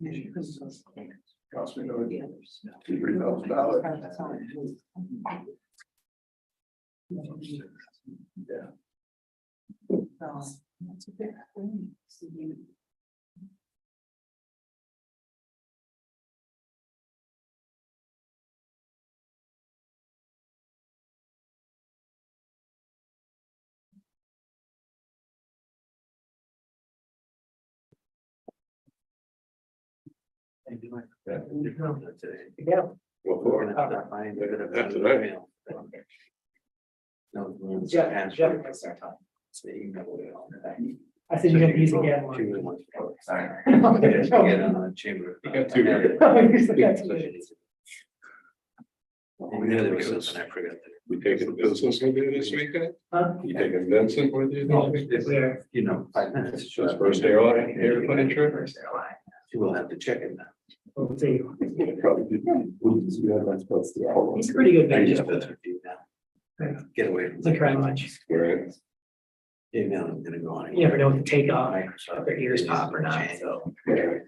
Cost me $3,000. Yeah. That's a big thing. Yeah. What for? That's right. Jeff can start talking. I said you're gonna use again. Chamber. You got two. We knew there was something I forgot. You taking business with you this weekend? Huh? You taking Vincent with you? No, this weekend? we're- You know, 5 minutes. Just first airplane trip? First airline. You will have to check it now. We'll see. Probably. He's a pretty good I man. just built it now. Get away from. Thank you very much. Right. Email, I'm gonna go on. You never know what to take off, Microsoft. if their ears pop or not, so Yeah.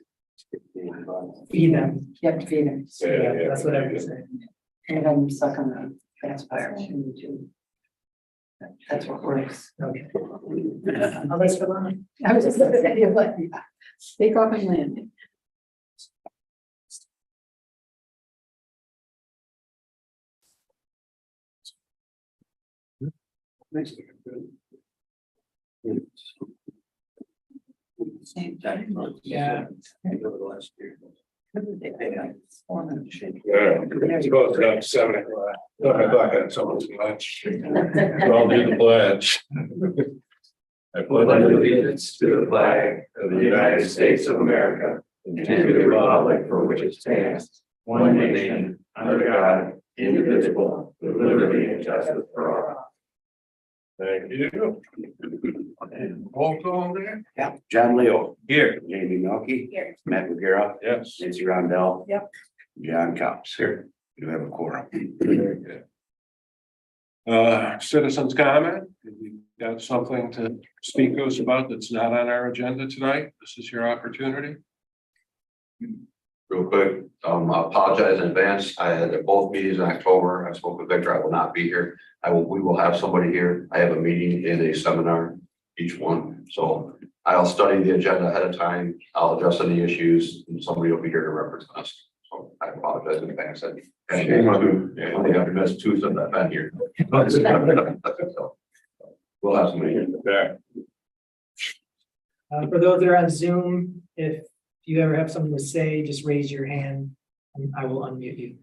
feed them. You have to feed him. Yeah, Yeah, that's what I would say. And then suck on the gas fire too. That's what works. Okay. Oh, that's for lunch. I was just gonna say, what? Take off and land. Same time. Yeah. Over the last year. Yeah. It's supposed to have 7 o'clock. I had someone's lunch. I'll do the pledge. I pledge allegiance to the flag of the United States of America and to the republic for which it stands, one nation, under God, indivisible, with liberty and justice for all. Thank you. Roll call there? Yeah, John Leo. Here. Jamie Melky. Here. Matt McGarrett. Yes. Nancy Rondell. Yep. John Cops. Here. You have a quorum. Very good. Citizens comment, if you got something to speak to us about that's not on our agenda tonight, this is your opportunity. Real quick, I apologize in advance. I had both meetings in October. I spoke with Victor. I will not be here. We will have somebody here. I have a meeting and a seminar, each one. So I'll study the agenda ahead of time. I'll address any issues and somebody will be here to represent us. So I apologize in advance. Shame on you. I only have to miss two since I've been here. So, we'll have somebody here. Yeah. For those that are on Zoom, if you ever have something to say, just raise your hand and I will unmute you.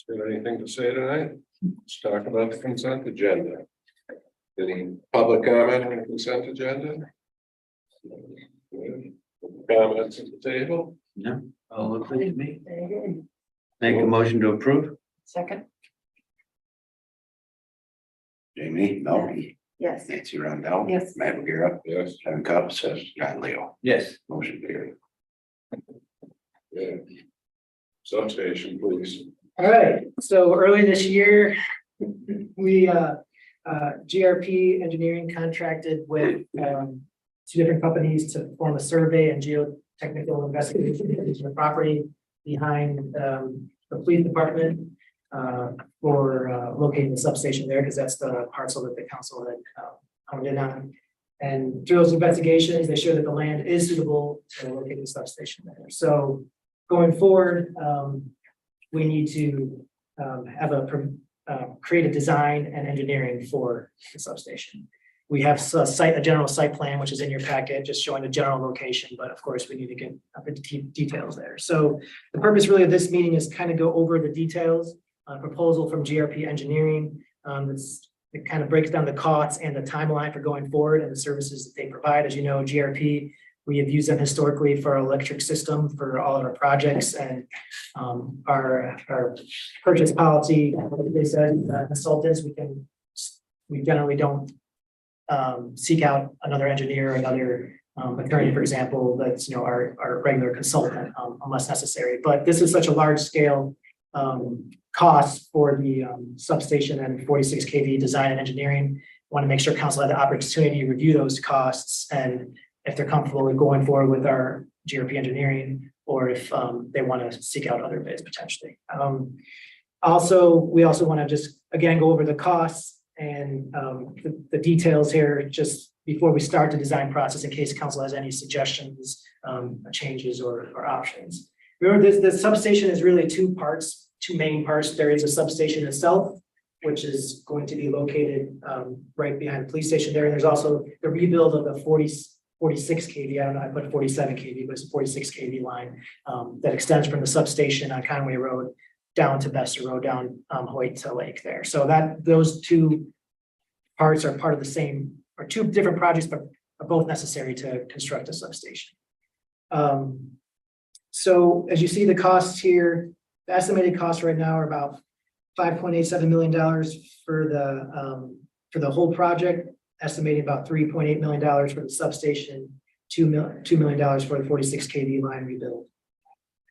Got anything to say tonight? Let's talk about the consent agenda. Any public comment on the consent agenda? Comments at the table? No, all look good to me. Make a motion to approve? Second, Jamie Melky. yes. Nancy Rondell. Yes. Matt McGarrett. Yes. John Cops says John Leo. Yes. Motion carried. Yeah. Substation, please. All right, so early this year, we GRP Engineering contracted with 2 different companies to perform a survey and geotechnical investigation of the property behind the police department for locating the substation there, because that's the parcel that the council had honed in on. And through those investigations, they showed that the land is suitable to locate the substation there. So going forward, we need to have create a design and engineering for the substation. We have a general site plan, which is in your packet, just showing the general location, but of course, we need to get up into details there. So the purpose really of this meeting is kind of go over the details, proposal from GRP Engineering. It kind of breaks down the costs and the timeline for going forward and the services that they provide. As you know, GRP, we have used them historically for our electric system for all of our projects, and our purchase policy, what they said, consultants, we generally don't seek out another engineer or another attorney, for example, that's our regular consultant unless necessary. But this is such a large scale costs for the substation and 46 kV design and engineering. Want to make sure council had the opportunity to review those costs and if they're comfortable with going forward with our GRP engineering, or if they want to seek out other bids potentially. We also want to just, again, go over the costs and the details here just before we start the design process in case council has any suggestions, changes or options. Remember, the substation is really two main parts. There is a substation itself, which is going to be located right behind the police station there. And there's also the rebuild of the 46 kV, I don't know, I put 47 kV, but it's a 46 kV line that extends from the substation on Conway Road down to Bester Road, down Hoyt to Lake there. So those two parts are part of the same, or two different projects, but are both necessary to construct a substation. So as you see the costs here, the estimated costs right now are about $5.87 million for the whole project, estimating about $3.8 million for the substation, $2 million for the 46 kV line rebuild.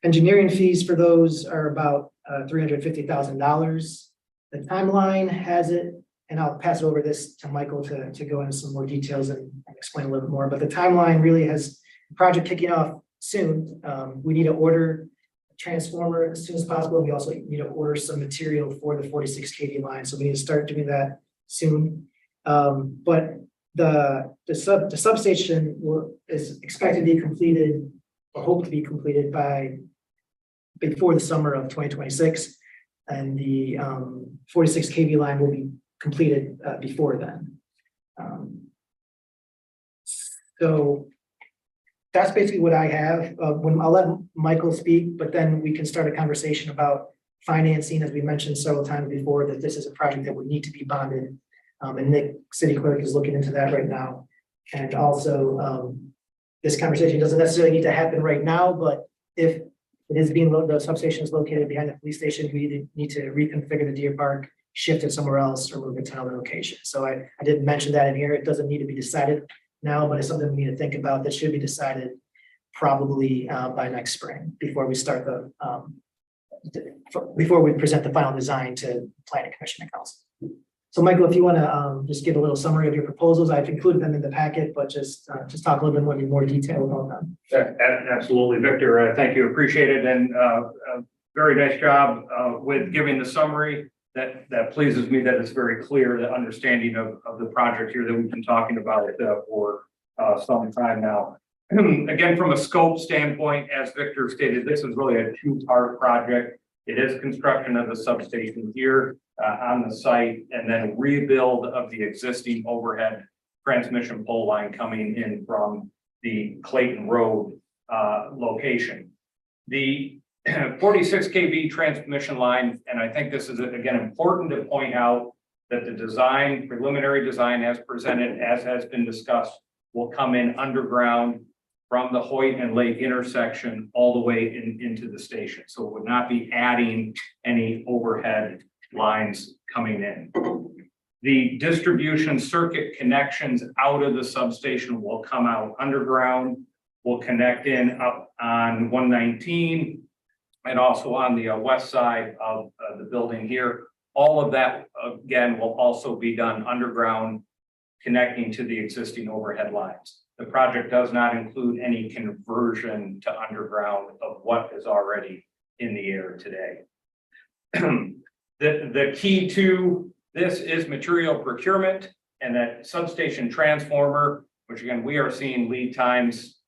Engineering fees for those are about $350,000. The timeline has it, and I'll pass over this to Michael to go into some more details and explain a little bit more, but the timeline really has the project kicking off soon. We need to order a transformer as soon as possible. We also need to order some material for the 46 kV line, so we need to start doing that soon. But the substation is expected to be completed, or hope to be completed before the summer of 2026, and the 46 kV line will be completed before then. So that's basically what I have. I'll let Michael speak, but then we can start a conversation about financing, as we mentioned several times before, that this is a project that would need to be bonded. And Nick, city clerk, is looking into that right now. And also, this conversation doesn't necessarily need to happen right now, but if it is the substation is located behind the police station, we either need to reconfigure the deer park, shift it somewhere else, or move it to another location. So I didn't mention that in here. It doesn't need to be decided now, but it's something we need to think about that should be decided probably by next spring before we start before we present the final design to planning commission and council. So Michael, if you want to just give a little summary of your proposals, I've included them in the packet, but just talk a little bit more detail about them. Absolutely, Victor. Thank you. Appreciate it. And very nice job with giving the summary. That pleases me that it's very clear, the understanding of the project here that we've been talking about for some time now. Again, from a scope standpoint, as Victor stated, this is really a two-part project. It is construction of the substation here on the site, and then rebuild of the existing overhead transmission pole line coming in from the Clayton Road location. The 46 kV transmission line, and I think this is again important to point out that the preliminary design as presented, as has been discussed, will come in underground from the Hoyt and Lake intersection all the way into the station. So it would not be adding any overhead lines coming in. The distribution circuit connections out of the substation will come out underground, will connect in up on 119 and also on the west side of the building here. All of that, again, will also be done underground, connecting to the existing overhead lines. The project does not include any conversion to underground of what is already in the air today. The key to this is material procurement, and that substation transformer, which again, we are seeing lead times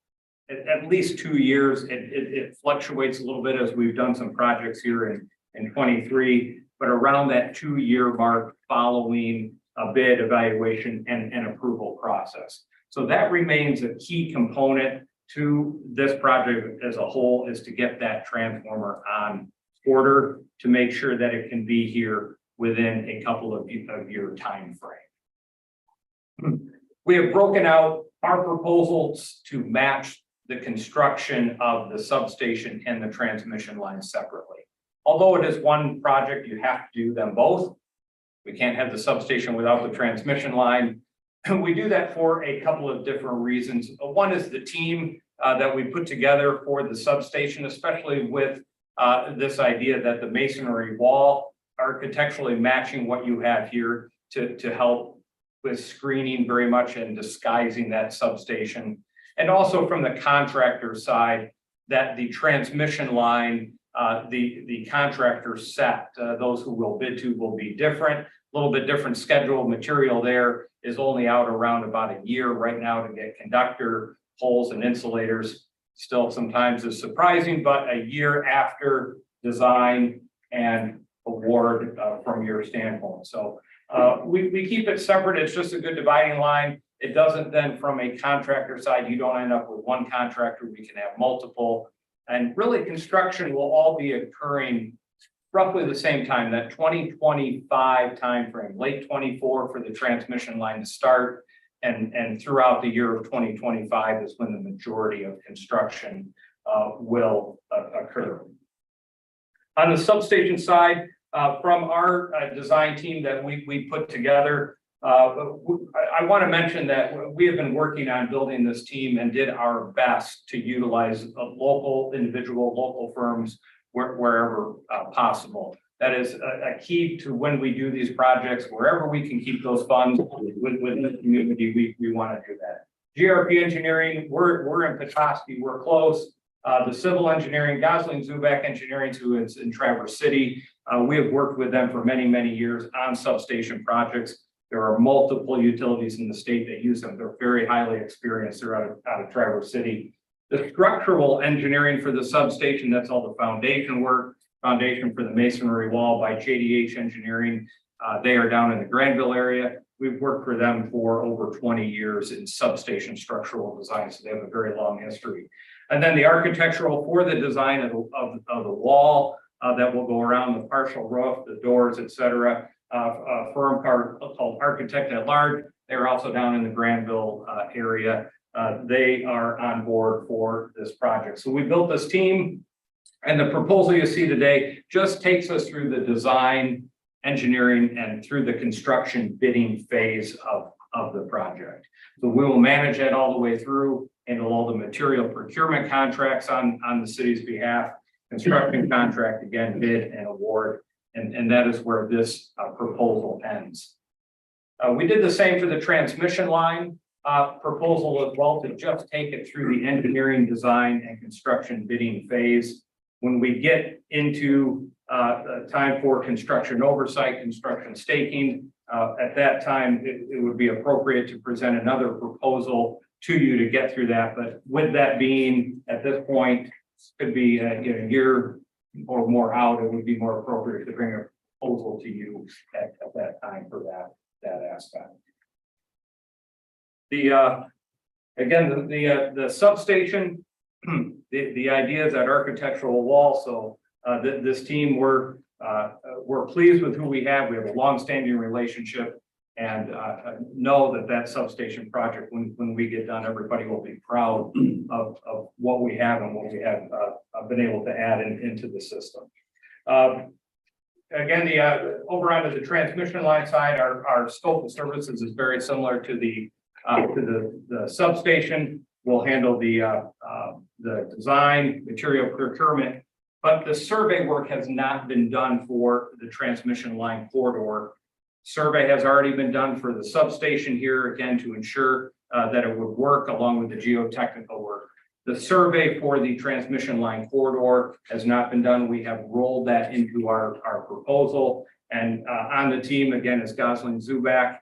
at least 2 years. It fluctuates a little bit as we've done some projects here in 23, but around that 2-year mark following a bid evaluation and approval process. So that remains a key component to this project as a whole, is to get that transformer on order to make sure that it can be here within a couple of year time frame. We have broken out our proposals to match the construction of the substation and the transmission line separately. Although it is one project, you have to do them both. We can't have the substation without the transmission line. We do that for a couple of different reasons. One is the team that we put together for the substation, especially with this idea that the masonry wall architecturally matching what you have here to help with screening very much and disguising that substation. And also from the contractor side, that the transmission line, the contractor set, those who will bid to will be different, a little bit different schedule. Material there is only out around about a year right now to get conductor poles and insulators. Still sometimes is surprising, but a year after design and award from your standpoint. So we keep it separate. It's just a good dividing line. It doesn't then from a contractor side, you don't end up with one contractor. We can have multiple. And really construction will all be occurring roughly the same time, that 2025 timeframe, late 24 for the transmission line to start. And throughout the year of 2025 is when the majority of construction will occur. On the substation side, from our design team that we put together, I want to mention that we have been working on building this team and did our best to utilize local firms wherever possible. That is a key to when we do these projects, wherever we can keep those funds within the community, we want to do that. GRP engineering, we're in Petoskey, we're close. The civil engineering, Gosling Zubak Engineering, who is in Traverse City. We have worked with them for many, many years on substation projects. There are multiple utilities in the state that use them. They're very highly experienced. They're out of Traverse City. The structural engineering for the substation, that's all the foundation work, foundation for the masonry wall by JDH Engineering. They are down in the Granville area. We've worked for them for over 20 years in substation structural design, so they have a very long history. And then the architectural for the design of the wall that will go around the partial roof, the doors, et cetera. A firm called Architect at Large. They're also down in the Granville area. They are on board for this project. So we built this team, and the proposal you see today just takes us through the design, engineering, and through the construction bidding phase of the project. So we will manage it all the way through, handle all the material procurement contracts on the city's behalf, construction contract, again, bid and award. And that is where this proposal ends. We did the same for the transmission line proposal as well, to just take it through the engineering, design, and construction bidding phase. When we get into time for construction oversight, construction staking, at that time, it would be appropriate to present another proposal to you to get through that. But with that being at this point, could be a year or more out, it would be more appropriate to bring a proposal to you at that time for that aspect. Again, the substation, the idea is that architectural wall. So this team, we're pleased with who we have. We have a long-standing relationship, and know that substation project, when we get done, everybody will be proud of what we have and what we have been able to add into the system. Again, over onto the transmission line side, our scope of services is very similar to the substation. We'll handle the design, material procurement, but the survey work has not been done for the transmission line corridor. Survey has already been done for the substation here, again, to ensure that it would work along with the geotechnical work. The survey for the transmission line corridor has not been done. We have rolled that into our proposal. And on the team, again, is Gosling Zubak,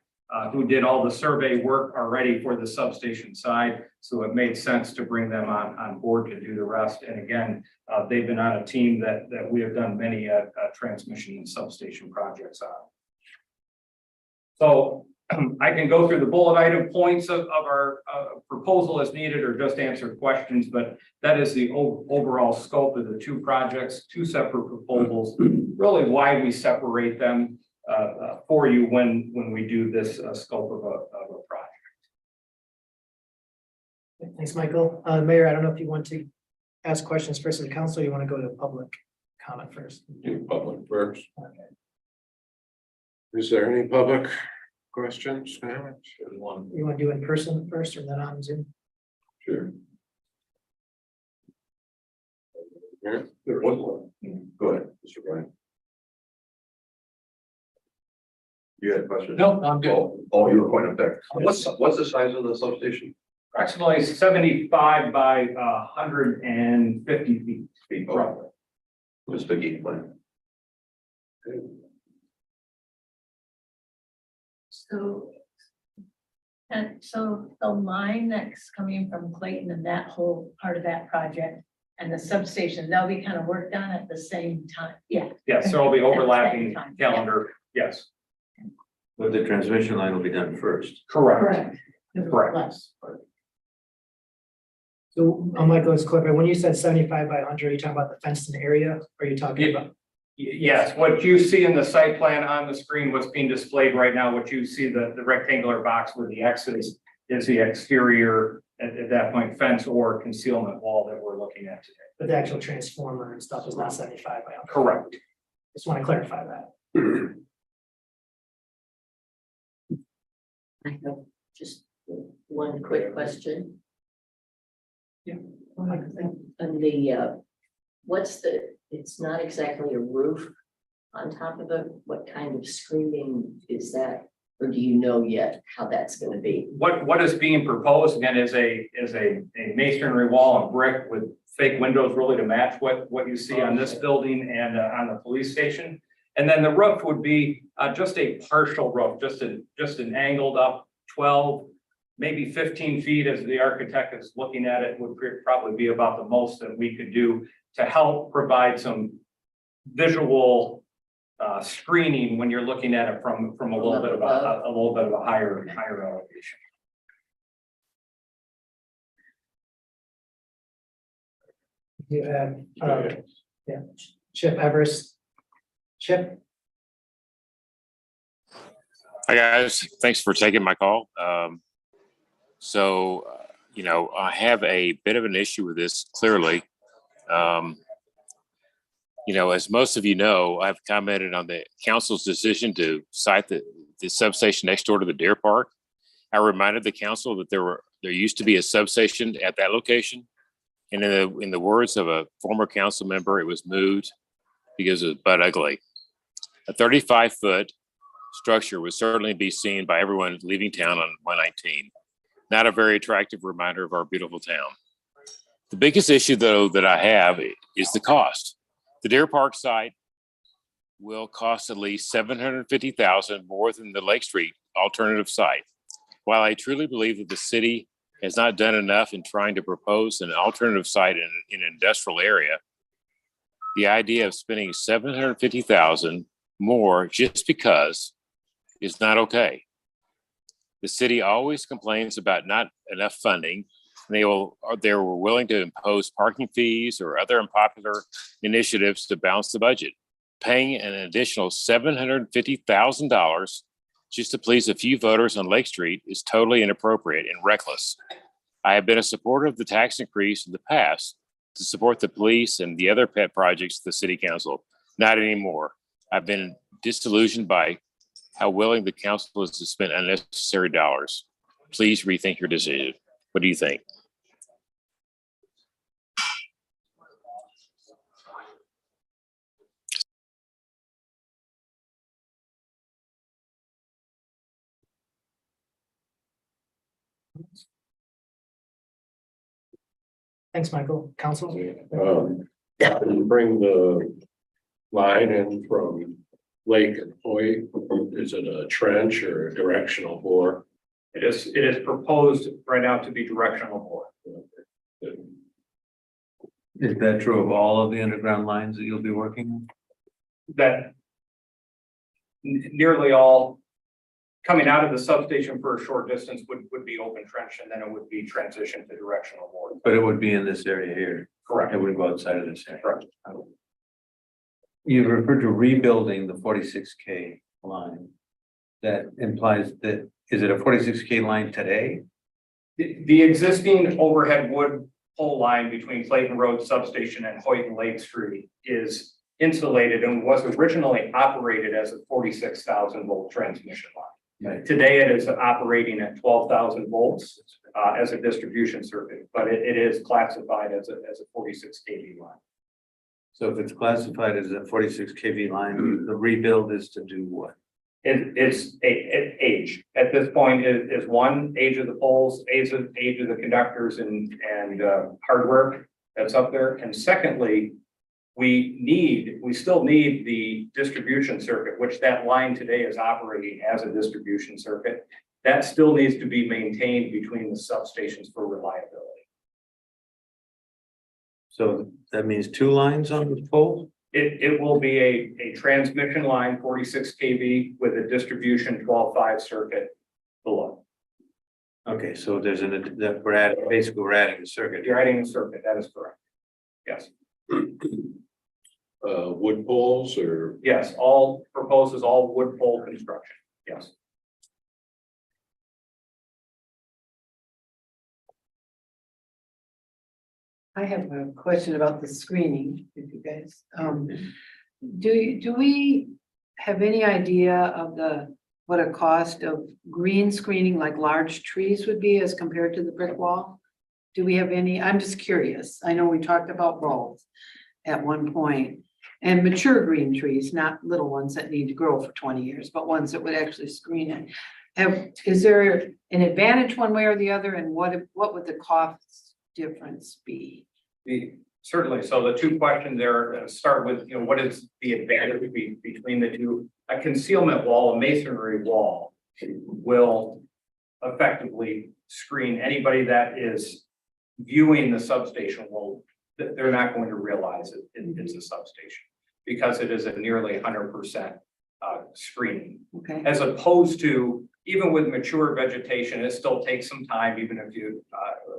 who did all the survey work already for the substation side. So it made sense to bring them on board to do the rest. And again, they've been on a team that we have done many transmission and substation projects on. So I can go through the bullet item points of our proposal as needed, or just answer questions, but that is the overall scope of the two projects, two separate proposals, really why we separate them for you when we do this scope of a project. Thanks, Michael. Mayor, I don't know if you want to ask questions first of the council, or you want to go to public comment first? Do public first. Okay. Is there any public questions? Comments? You want to do in person first or then on Zoom? Sure. There was one. Go ahead, Mr. Brian. You had a question? No, I'm good. Oh, you were pointing up there. What's the size of the substation? Approximately 75 by 150 feet Oh. roughly. Just a game plan. So. And so the line that's coming from Clayton and that whole part of that project and the substation, they'll be kind of worked on at the same time. Yeah. Yes, there will be At the same overlapping time, yeah. calendar. Yes, But the transmission line will be done first. correct. Correct. Less. So, Michael, let's clarify, when you said 75 by 100, are you talking about the fenced in area? Or are you talking Yeah. about? Yes, what you see in the site plan on the screen, what's being displayed right now, what you see, the rectangular box where the X is the exterior at that point fence or concealment wall that we're looking at today. But the actual transformer and stuff is not 75 by 100? Correct. Just want to clarify that. I have just one quick question. Yeah. On the, what's the, it's not exactly a roof on top of it, what kind of screening is that? Or do you know yet how that's gonna be? What is being proposed again is a masonry wall and brick with fake windows really to match what you see on this building and on the police station. And then the roof would be just a partial roof, just an angled up 12, maybe 15 feet as the architect is looking at it would probably be about the most that we could do to help provide some visual screening when you're looking at it from a little bit of a higher elevation. You have, yeah, Chip Everest. Chip, Hi, guys. Thanks for taking my call. I have a bit of an issue with this, clearly. As most of you know, I've commented on the council's decision to site the substation next door to the Deer Park. I reminded the council that there used to be a substation at that location. And in the words of a former council member, it was moved because it was butt ugly. A 35-foot structure would certainly be seen by everyone leaving town on 119. Not a very attractive reminder of our beautiful town. The biggest issue, though, that I have is the cost. The Deer Park site will cost at least $750,000 more than the Lake Street alternative site. While I truly believe that the city has not done enough in trying to propose an alternative site in an industrial area, the idea of spending $750,000 more just because is not okay. The city always complains about not enough funding. They were willing to impose parking fees or other unpopular initiatives to balance the budget. Paying an additional $750,000 just to please a few voters on Lake Street is totally inappropriate and reckless. I have been a supporter of the tax increase in the past to support the police and the other pet projects of the city council. Not anymore. I've been disillusioned by how willing the council is to spend unnecessary dollars. Please rethink your decision. What do you think? thanks, Michael. Council? You bring the line in from Lake and Hoyt. Is it a trench or a directional bore? It is proposed right now to be directional bore. Is that true of all of the underground lines that you'll be working on? That nearly all coming out of the substation for a short distance would be open trench, and then it would be transitioned to directional bore. But it would be in this area here. Correct. It wouldn't go outside of this area. Correct. You referred to rebuilding the 46K line. That implies that, is it a 46K line today? The existing overhead wood pole line between Clayton Road Substation and Hoyt and Lake Street is insulated and was originally operated as a 46,000 volt transmission line. Right. Today it is operating at 12,000 volts as a distribution circuit, but it is classified as a 46 kV line. So if it's classified as a 46 kV line, the rebuild is to do what? It's age. At this point, is one, age of the poles, age of the conductors and hardware that's up there. And secondly, we still need the distribution circuit, which that line today is operating as a distribution circuit. That still needs to be maintained between the substations for reliability. So that means 2 lines on the pole? It will be a transmission line, 46 kV with a distribution 12.5 circuit below. Okay, so there's that we're adding, basically we're adding a circuit. You're adding a circuit, that is correct. Yes, Wood poles or? yes, all proposes all wood pole construction, yes. I have a question about the screening, if you guys, do we have any idea of what a cost of green screening, like large trees would be as compared to the brick wall? Do we have any, I'm just curious, I know we talked about both at one point, and mature green trees, not little ones that need to grow for 20 years, but ones that would actually screen it. Is there an advantage one way or the other, and what would the cost difference be? Certainly, so the two questions there start with, what is the advantage between the two? A concealment wall, a masonry wall will effectively screen anybody that is viewing the substation. They're not going to realize it's a substation because it is a nearly 100% screening. Okay, As opposed to, even with mature vegetation, it still takes some time, even if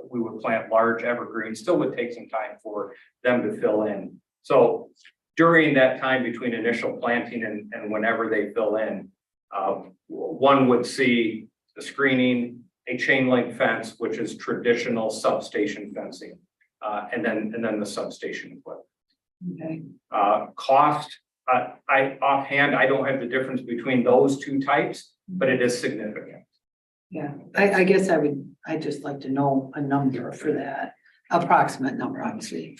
we would plant large evergreens, still would take some time for them to fill in. So during that time between initial planting and whenever they fill in, one would see the screening, a chain link fence, which is traditional substation fencing, and then the substation equipment. okay, Cost, offhand, I don't have the difference between those two types, but it is significant. yeah, I guess I'd just like to know a number for that, approximate number, obviously.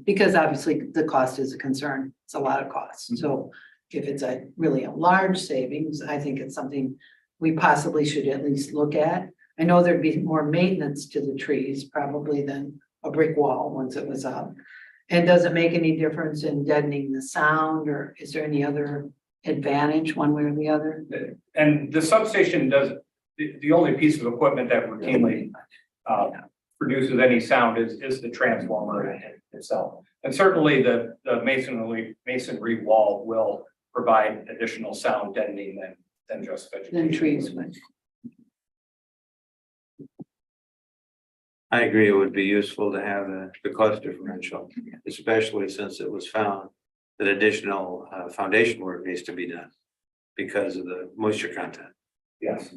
Because obviously the cost is a concern, it's a lot of costs, so if it's really a large savings, I think it's something we possibly should at least look at. I know there'd be more maintenance to the trees probably than a brick wall once it was up. And does it make any difference in deadening the sound, or is there any other advantage one way or the other? And the substation does, the only piece of equipment that routinely produces any sound is the transformer itself. And certainly the masonry wall will provide additional sound deadening than just vegetation. Then trees would. I agree, it would be useful to have the cost differential, especially since it was found that additional foundation work needs to be done because of the moisture content. Yes.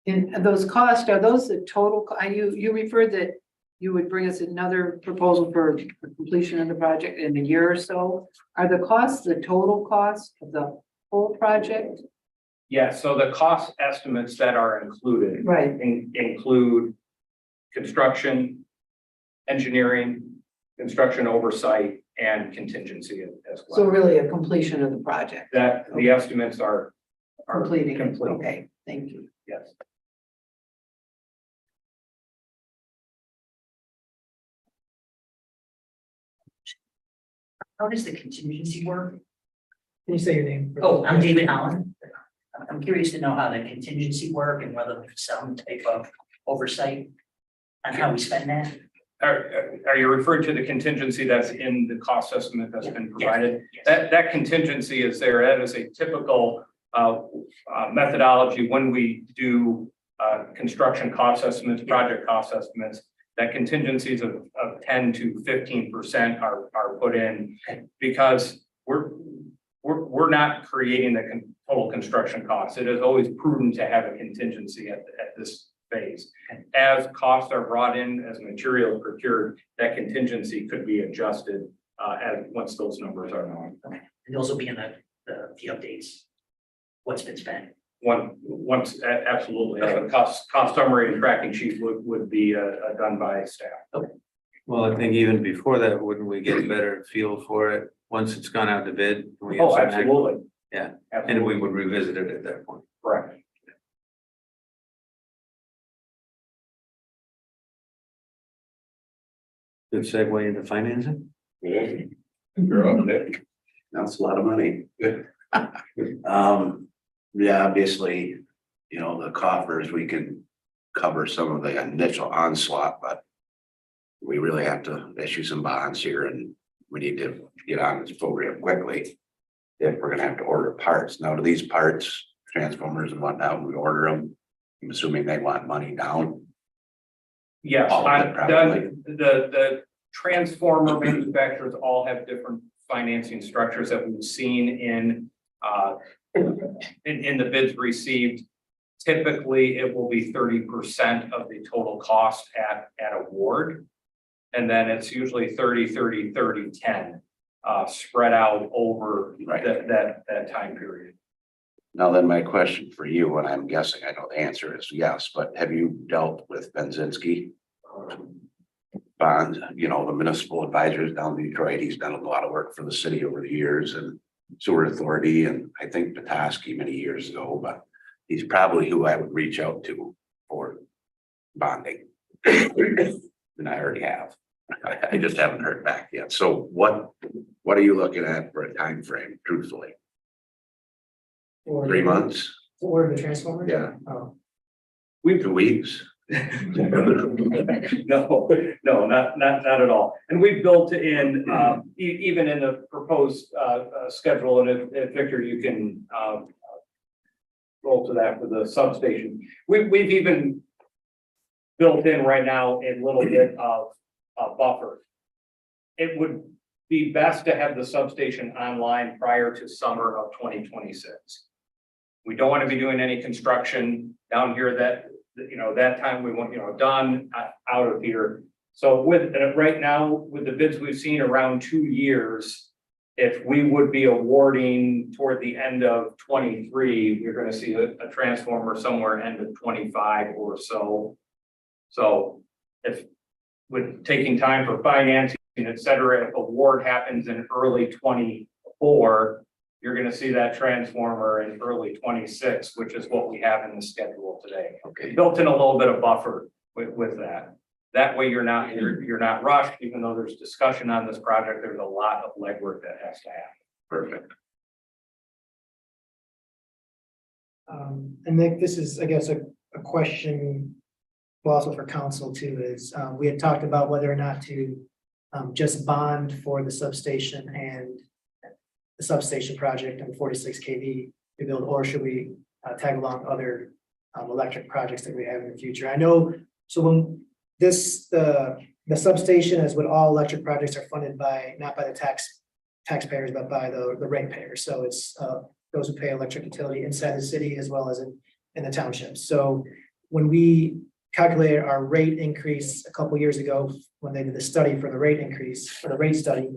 And those costs, are those the total, you referred that you would bring us another proposal for completion of the project in a year or so. Are the costs the total cost of the whole project? Yeah, so the cost estimates that are included Right, include construction, engineering, construction oversight, and contingency as so well. really a completion of the project, That the estimates are completing, it. complete. Okay, thank you. Yes. How does the contingency work? Can you say your name? Oh, I'm David Allen. I'm curious to know how the contingency work and whether there's some type of oversight on how we spend that. Are you referring to the contingency that's in the cost estimate that's been provided? That contingency is there. That is a typical methodology when we do construction cost estimates, project cost estimates. That contingencies of 10 to 15% are put in because we're not creating the total construction costs. It is always prudent to have a contingency at this phase. As costs are brought in, as material procured, that contingency could be adjusted once those numbers are known. Okay, and those will be in the updates. What's been spent? Absolutely. The cost summary and tracking sheet would be done by staff. Okay. Well, I think even before that, wouldn't we get a better feel for it once it's gone out to bid? We have Oh, some absolutely. Yeah, Absolutely. and we would revisit it at that point. Correct. Good segue into financing. Yeah. You're up, Nick. That's a lot of money. Yeah, obviously, you know, the coffers, we can cover some of the initial onslaught, but we really have to issue some bonds here and we need to get on this program quickly. If we're gonna have to order parts. Now, do these parts, transformers and whatnot, we order them, I'm assuming they want money down. Yes, All of it, probably. the transformer manufacturers all have different financing structures that we've seen in the bids received. Typically, it will be 30% of the total cost at award. And then it's usually 30, 30, 30, 10, spread out over Right. that time period. Now then, my question for you, and I'm guessing I know the answer is yes, but have you dealt with Benzinski? Bond, you know, the municipal advisors down in Detroit, he's done a lot of work for the city over the years and sewer authority and I think Petoskey many years ago, but he's probably who I would reach out to for bonding. And I already have. I just haven't heard back yet. So what are you looking at for a time frame? Truthfully? Or 3 months? to order the transformer? Yeah. Oh, 2 weeks? No, not at all. And we've built in, even in the proposed, schedule, and if Victor, you can, roll to that for the substation. We've even built in right now a little bit of a buffer. It would be best to have the substation online prior to summer of 2026. We don't want to be doing any construction down here that time we want, done out of here. So with, right now, with the bids we've seen around 2 years, if we would be awarding toward the end of 23, you're gonna see a transformer somewhere end of 25 or so. So if with taking time for financing, et cetera, if award happens in early 24, you're gonna see that transformer in early 26, which is what we have in the schedule today. Okay. Built in a little bit of buffer with that. That way you're not rushed, even though there's discussion on this project, there's a lot of legwork that has to happen. Perfect. And Nick, this is, I guess, a question well, also for council too, is, we had talked about whether or not to just bond for the substation and the substation project and the 46 kV to build, or should we tag along other electric projects that we have in the future? I know, so when this, the substation, as with all electric projects, are funded by, not by the taxpayers, but by the ratepayers. So it's those who pay electric utility inside the city as well as in the townships. So when we calculated our rate increase a couple years ago, when they did the study for the rate increase, for the rate study,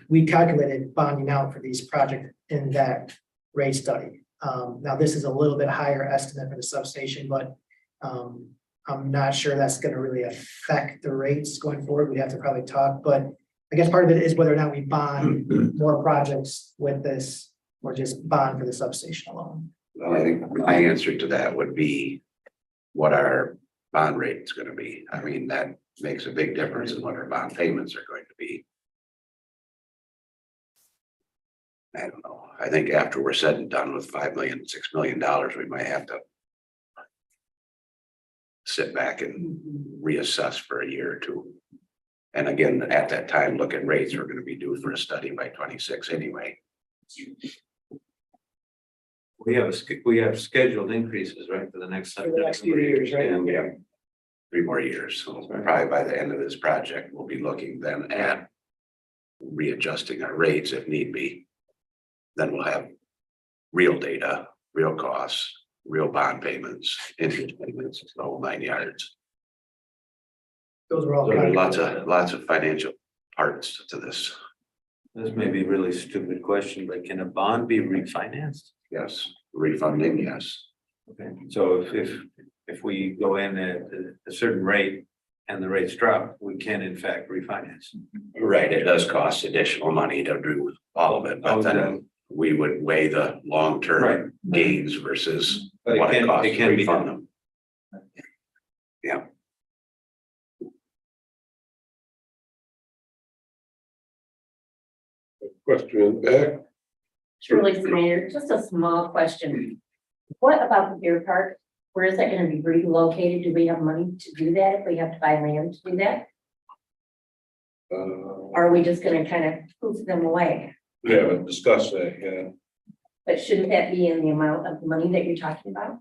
we calculated bonding out for these projects in that rate study. Now, this is a little bit higher estimate for the substation, but I'm not sure that's gonna really affect the rates going forward. We'd have to probably talk, but I guess part of it is whether or not we bond more projects with this or just bond for the substation alone. Well, I think my answer to that would be what our bond rate is gonna be. I mean, that makes a big difference in what our bond payments are going to be. I don't know. I think after we're said and done with $5 million, $6 million, we might have to sit back and reassess for a year or two. And again, at that time, look at rates. We're gonna be due for a study by 26 anyway. We have scheduled increases, right, for the next. For the next few years, right? And we have 3 more years. So probably by the end of this project, we'll be looking then at readjusting our rates if need be. Then we'll have real data, real costs, real bond payments, interest payments, the whole 9 yards. Those were all. So there's lots of financial parts to this. This may be a really stupid question, but can a bond be refinanced? Yes, refunding, yes. Okay, so if we go in at a certain rate and the rates drop, we can in fact refinance. Right, it does cost additional money to do all of it, but then we would weigh the long-term Right. gains versus But what it costs it to can be refund done. them. Yeah. Question in the back. Shirley Snyder, just a small question. What about the deer park? Where is that gonna be relocated? Do we have money to do that if we have to buy land to do that? Or are we just gonna kind of poof them away? We haven't discussed that yet. But shouldn't that be in the amount of money that you're talking about?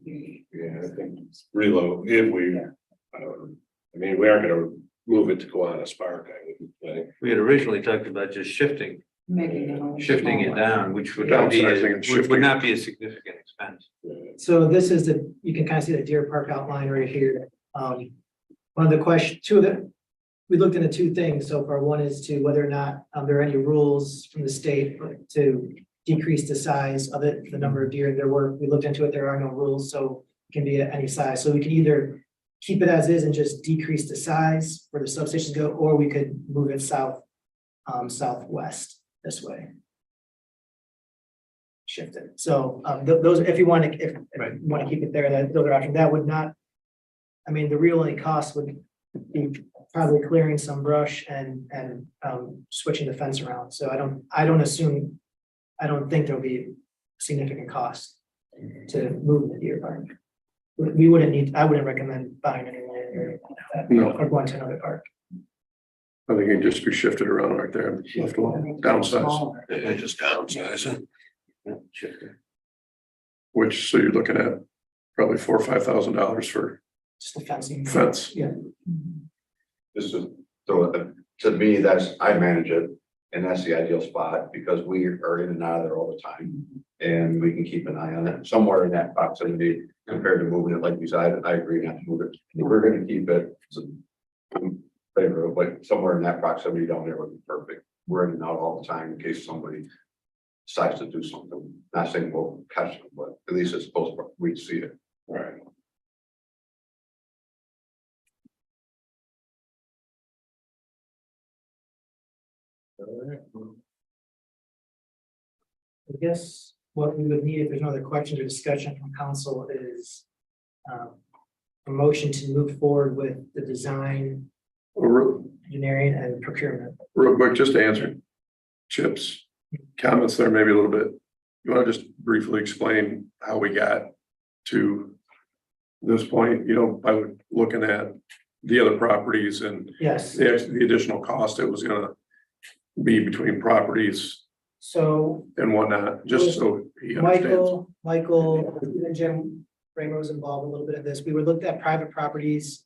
Yeah, I think reload, if we, I mean, we aren't gonna move it to Kiwanis Park, I wouldn't think. We had originally talked about just shifting Making it all it smaller. down, which would not be, Downsizing and shifting. would not be a significant expense. So this is the, you can kind of see the Deer Park outline right here. One of the questions, we looked into two things so far. One is to whether or not there are any rules from the state to decrease the size of it, the number of deer there were. We looked into it, there are no rules, so it can be at any size. So we can either keep it as is and just decrease the size where the substations go, or we could move it south, southwest this way. Shift it. So those, if you want to, if you want to keep it there, those are options. That would not, I mean, the real only cost would be probably clearing some brush and switching the fence around. So I don't think there'll be significant cost to move the deer park. We wouldn't need, I wouldn't recommend buying any land or that, No. or going to another park. I think it'd just be shifted around right there and left alone, downsize, Smaller. Yeah, just downsize. Shifting. which, so you're looking at probably $4,000 or $5,000 for Just the fencing. fence. Yeah. This is, so to me, I manage it, and that's the ideal spot, because we are in and out of there all the time. And we can keep an eye on it, somewhere in that proximity, compared to moving it, like you said, I agree not to move it. If we're gonna keep it, so I'm in favor of, but somewhere in that proximity down there would be perfect. We're in and out all the time in case somebody decides to do something, not saying we'll catch them, but at least it's supposed to, we see it. Right. I guess what we would need, if there's no other questions or discussion from council, is a motion to move forward with the design, Real engineering, and procurement. quick, just to answer Chip's comments there, maybe a little bit. You want to just briefly explain how we got to this point, by looking at the other properties and Yes, the additional cost it was gonna be between properties so and whatnot, just so he understands. Michael, even Jim Raymer was involved a little bit of this. We were looked at private properties.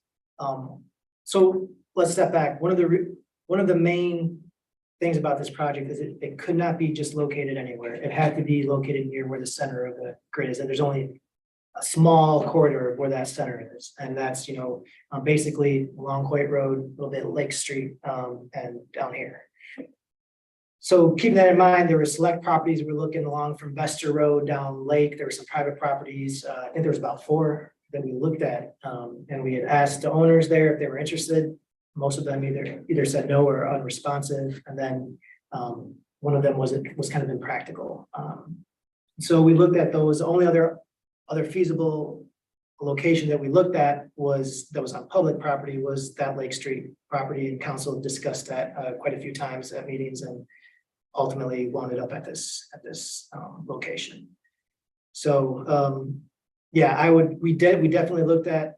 So let's step back. One of the main things about this project is it could not be just located anywhere. It had to be located near where the center of the grid is, and there's only a small corridor where that center is, and that's, basically along Hoyt Road, a little bit Lake Street, and down here. So keeping that in mind, there were select properties we're looking along from Vester Road down Lake. There were some private properties. I think there was about 4 that we looked at. And we had asked the owners there if they were interested. Most of them either said no or unresponsive. And then one of them was kind of impractical. So we looked at those. The only other feasible location that we looked at that was on public property was that Lake Street property, and council discussed that quite a few times at meetings and ultimately wound up at this location. So yeah, we definitely looked at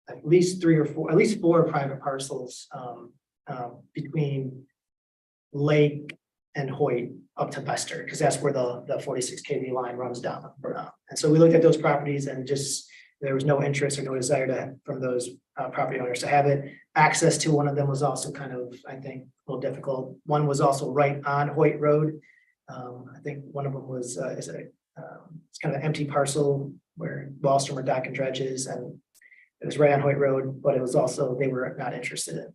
at least 4 private parcels between Lake and Hoyt up to Vester, because that's where the 46 kV line runs down. And so we looked at those properties and just, there was no interest or no desire from those property owners to have it. Access to one of them was also kind of, I think, a little difficult. One was also right on Hoyt Road. I think one of them was, it's kind of an empty parcel where Wallstrom dock and dredges, and it was right on Hoyt Road, but it was also, they were not interested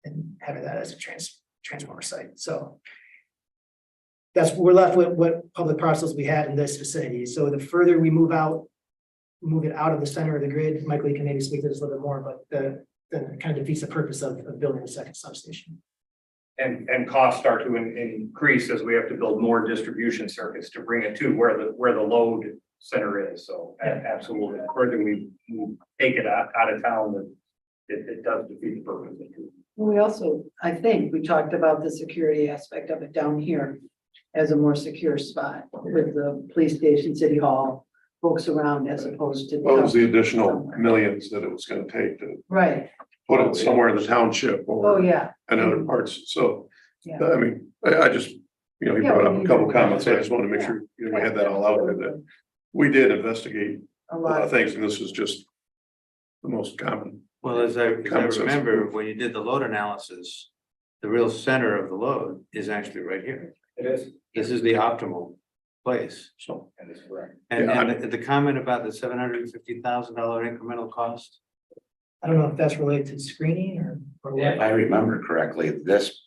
in having that as a transformer site. So we're left with what public parcels we had in this vicinity. So the further we move out move it out of the center of the grid. Michael, you can maybe speak to this a little bit more, but then it kind of defeats the purpose of building a second substation. And costs start to increase as we have to build more distribution circuits to bring it to where the load center is. So absolutely, the further we take it out of town, that it does defeat the purpose. We also, I think, we talked about the security aspect of it down here as a more secure spot with the police station, city hall, folks around as opposed to. What was the additional millions that it was gonna take to Right, put it somewhere in the township oh, or yeah, in other parts? So, Yeah. I mean, I just, you know, he Yeah, brought up we a need couple to- comments. I just wanted to make sure, you know, we had that all out there, that we did investigate a a lot lot of of things, and this is just the most common. Well, as I Common sense. remember, when you did the load analysis, the real center of the load is actually right here. It is, This is the optimal place. So, and it's correct. And, Yeah, and the comment about the $750,000 incremental cost, I don't know if that's related to screening or If what. I remember correctly, this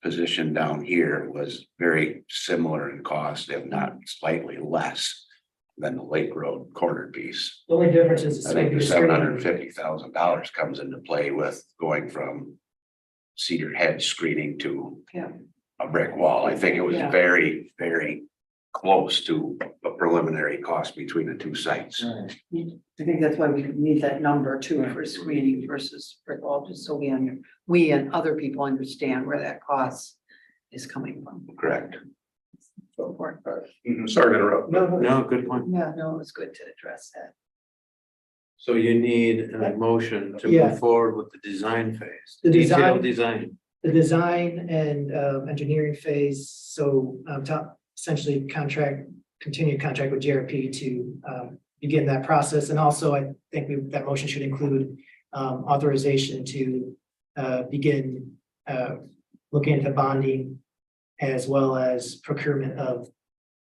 position down here was very similar in cost, if not slightly less than the Lake Road corner piece. The only difference is. I think the $750,000 comes into play with going from cedar head screening to Yeah. a brick wall. I think it was Yeah. very, very close to a preliminary cost between the two sites. I think that's why we need that number too for screening versus brick wall, just so we and other people understand where that cost is coming from. Correct. So important. sorry to interrupt. No, no, good point. Yeah, no, it's good to address that. So you need a motion to Yeah. move forward with the design phase. The Detailed design- design. the design and engineering phase, so essentially continue contract with JRP to begin that process. And also, I think that motion should include authorization to begin looking into bonding as well as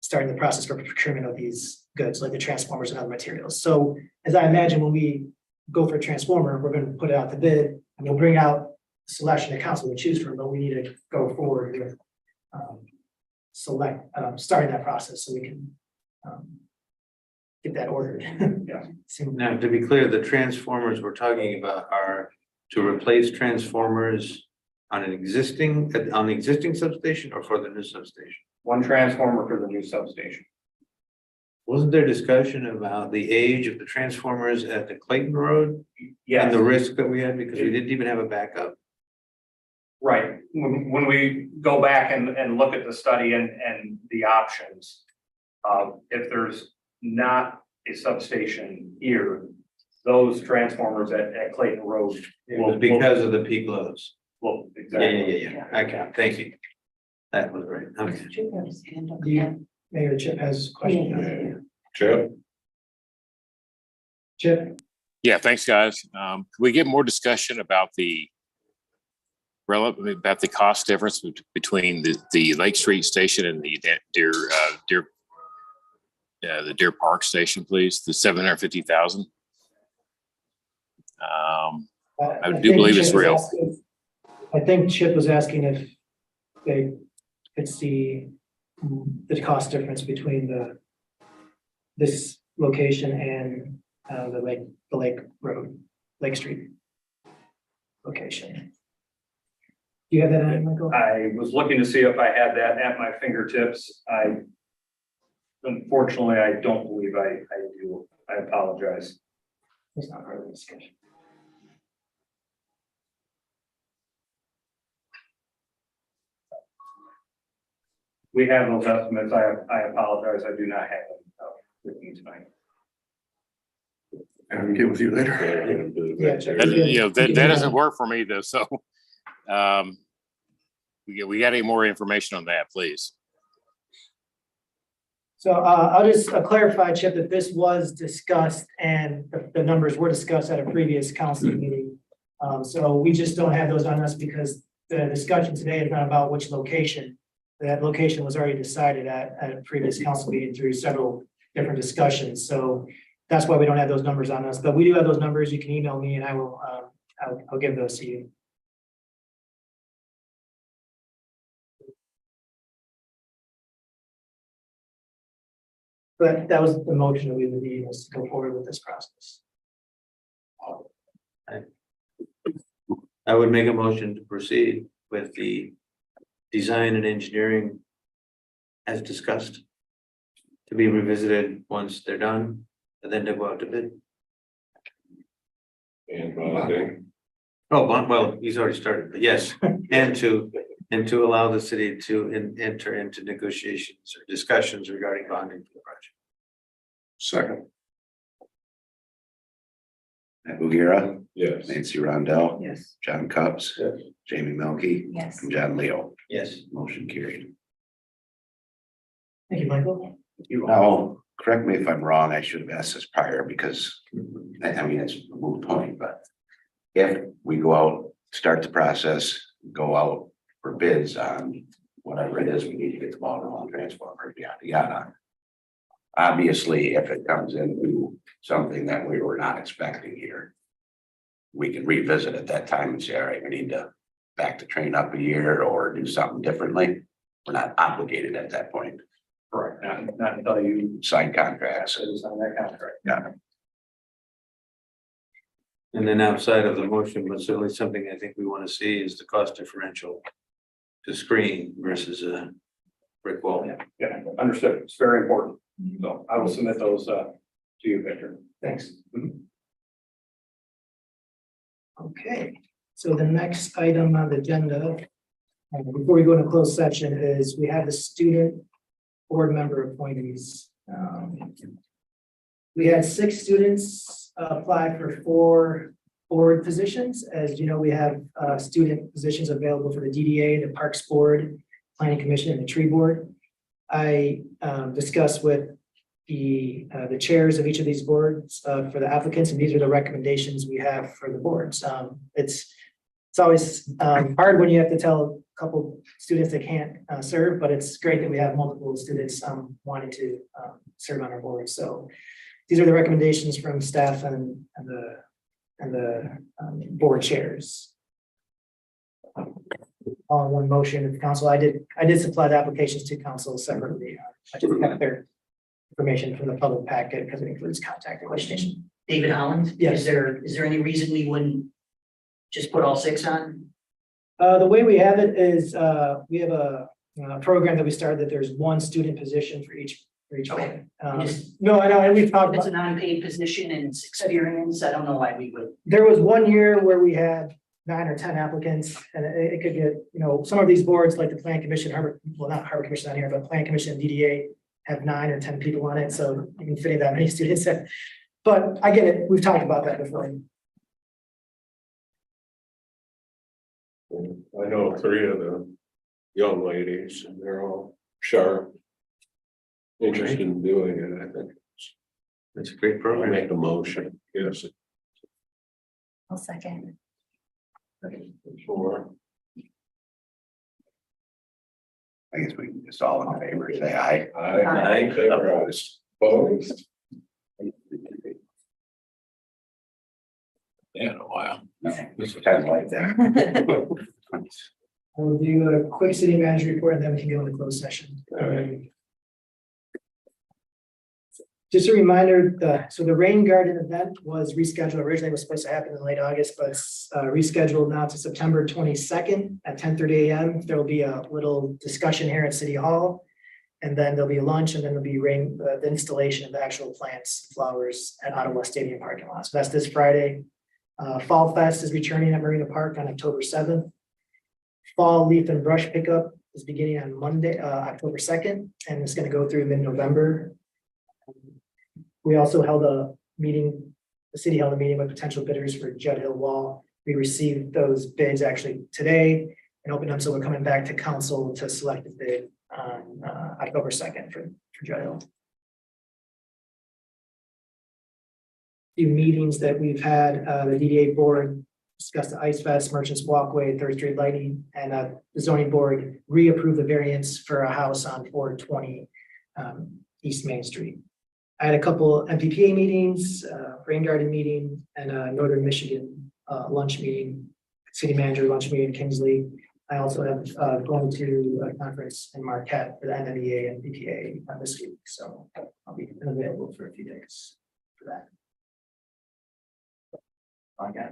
starting the process for procurement of these goods, like the transformers and other materials. So as I imagine, when we go for a transformer, we're gonna put it out to bid, and we'll bring out selection the council would choose from, but we need to go forward with starting that process so we can get that ordered. Yeah. Now, to be clear, the transformers we're talking about are to replace transformers on the existing substation or for the new substation? One transformer for the new substation. Wasn't there discussion about the age of the transformers at the Clayton Road? Yes. And the risk that we had because we didn't even have a backup? Right, when we go back and look at the study and the options. If there's not a substation here, those transformers at Clayton Road. It was because of the peak loads. Well, Yeah, exactly. yeah. Okay, thank you. That was great. Okay. Chip has his hand up. Mayor Chip has a question. Chip? Chip, Yeah, thanks, guys. Can we get more discussion about the cost difference between the Lake Street station and the Deer Park station, please? The 750,000. I do think believe it's Chip was real. I think Chip was asking if they could see the cost difference between this location and the Lake Road, Lake Street location. Do you have that on, Michael? I was looking to see if I had that at my fingertips. Unfortunately, I don't believe I do. I apologize. It's not part of the discussion. We have those estimates. I apologize. I do not have them with me tonight. I can get with you later. Yeah, Chip. That doesn't work for me though, so. We got any more information on that, please? So I'll just clarify, Chip, that this was discussed and the numbers were discussed at a previous council meeting. So we just don't have those on us because the discussion today is not about which location. That location was already decided at a previous council meeting through several different discussions. So that's why we don't have those numbers on us, but we do have those numbers. You can email me and I will, I'll give those to you. But that was the motion that we would need was to go forward with this process. I would make a motion to proceed with the design and engineering as discussed, to be revisited once they're done, and then to go out to bid. And bonding. Oh, well, he's already started, but yes, and to allow the city to enter into negotiations or discussions regarding bonding for the project. Second. Matt Bugira, Yes. Nancy Rondell, Yes. John Cups, Yes. Jamie Melky, Yes. and John Leo. Yes. Motion carried. Thank you, Michael. Now, correct me if I'm wrong, I should have asked this prior because, I mean, it's a moot point, but if we go out, start the process, go out for bids on whatever it is, we need to get the ball rolling, transformer, yada, yada. Obviously, if it comes into something that we were not expecting here, we can revisit at that time and say, all right, we need to back the train up a year or do something differently. We're not obligated at that point. Correct, not until you Sign contracts. sign that contract. Yeah. And then outside of the motion, but certainly something I think we want to see is the cost differential to screen versus a brick wall. Yeah, understood. It's very important. So I will submit those to you, Victor. Thanks. Okay, so the next item on the agenda, before we go into closed session, is we have the student board member appointees. We had 6 students apply for 4 board positions. As you know, we have student positions available for the DDA, the Parks Board, Planning Commission, and the Tree Board. I discussed with the chairs of each of these boards for the applicants, and these are the recommendations we have for the boards. It's always hard when you have to tell a couple students they can't serve, but it's great that we have multiple students wanting to serve on our board. So these are the recommendations from staff and the board chairs. All in one motion of council. I did supply the applications to council separately. I just got their information from the public packet because it includes contact information. David Holland? Yes. Is there any reason we wouldn't just put all 6 on? The way we have it is, we have a program that we started that there's 1 student position for each. Okay. No, I know, and we've talked It's about, a non-paid position and it's experience. I don't know why we would. there was 1 year where we had 9 or 10 applicants, and it could get, some of these boards, like the Plan Commission, not Harbor Commission on here, but Plan Commission and DDA have 9 or 10 people on it, so even fitting that many students in. But I get it, we've talked about that before. I know 3 of the young ladies and they're all sharp. Interested in doing it, I think. That's a great I'll program. make a motion, yes. I'll second. Sure. I guess we can just all in favor, say aye. Aye. Opposed. Opposed? Yeah, in a while. It's kind of like that. We'll do a quick city manager report and then we can go into closed session. All right. Just a reminder, so the rain garden event was rescheduled. Originally it was supposed to happen in late August, but it's rescheduled now to September 22nd at 10:30 a.m. There will be a little discussion here at City Hall. And then there'll be lunch and then there'll be the installation of the actual plants, flowers at Ottawa Stadium parking lot. So that's this Friday. Fall Fest is returning at Marina Park on October 7th. Fall leaf and brush pickup is beginning on Monday, October 2nd, and it's going to go through mid-November. We also held a meeting, the city held a meeting with potential bidders for Judd Hill Wall. We received those bids actually today and opened them, so we're coming back to council to select the bid on October 2nd for Judd Hill. Few meetings that we've had, the DDA board discussed the Ice Fest, Merchants Walkway, Third Street Lighting, and the zoning board reapproved the variance for a house on 420 East Main Street. I had a couple MPPA meetings, rain garden meeting, and a Northern Michigan lunch meeting, city manager lunch meeting in Kingsley. I also have going to a conference in Marquette for the NMEA and BPA this week, so I'll be unavailable for a few days for that. Okay.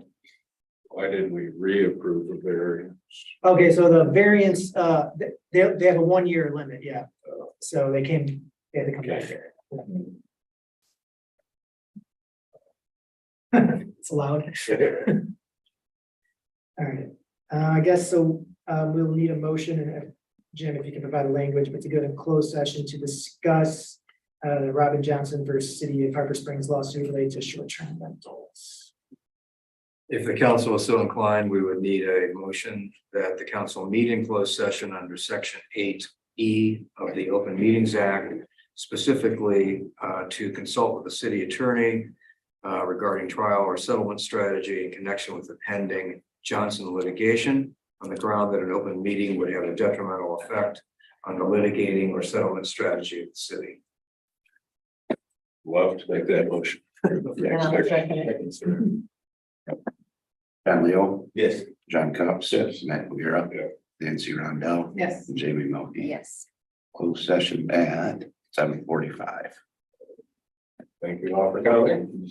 Why did we reapprove the variance? Okay, so the variance, they have a 1 year limit, yeah. So they had to come back here. It's allowed. All right, I guess so, we'll need a motion, and Jim, if you can provide a language, but to go to closed session to discuss Robin Johnson versus City of Harper Springs lawsuit related to short-term rentals. If the council is so inclined, we would need a motion that the council meet in closed session under section 8E of the Open Meetings Act, specifically to consult with the city attorney regarding trial or settlement strategy in connection with the pending Johnson litigation, on the ground that an open meeting would have a detrimental effect on the litigating or settlement strategy of the city. Love to make that motion. John Leo, Yes. John Cox. Yes. Matt Guerra. Yeah. Nancy Rondell. Yes. and Jamie Melky. Yes. Closed session at 7:45. Thank you all for coming.